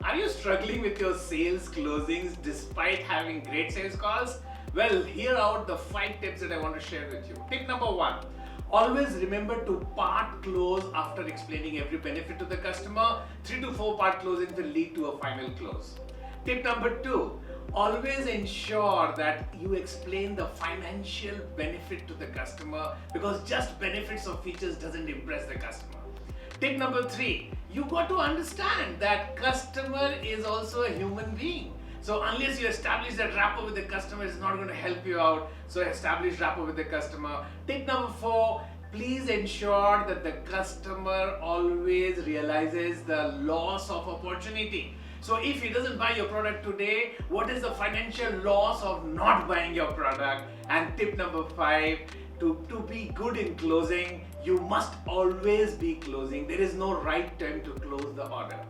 Are you struggling with your sales closings despite having great sales calls? Well, here are the 5 tips that I want to share with you. Tip number 1. Always remember to part close after explaining every benefit to the customer. 3 to 4 part closings will lead to a final close. Tip number 2. Always ensure that you explain the financial benefit to the customer, because just benefits or features doesn't impress the customer. Tip number 3, you got to understand that customer is also a human being. So unless you establish that rapport with the customer, it's not going to help you out. So establish rapport with the customer. Tip number 4, please ensure that the customer always realizes the loss of opportunity. So if he doesn't buy your product today, what is the financial loss of not buying your product? And tip number 5, to be good in closing, you must always be closing. There is no right time to close the order.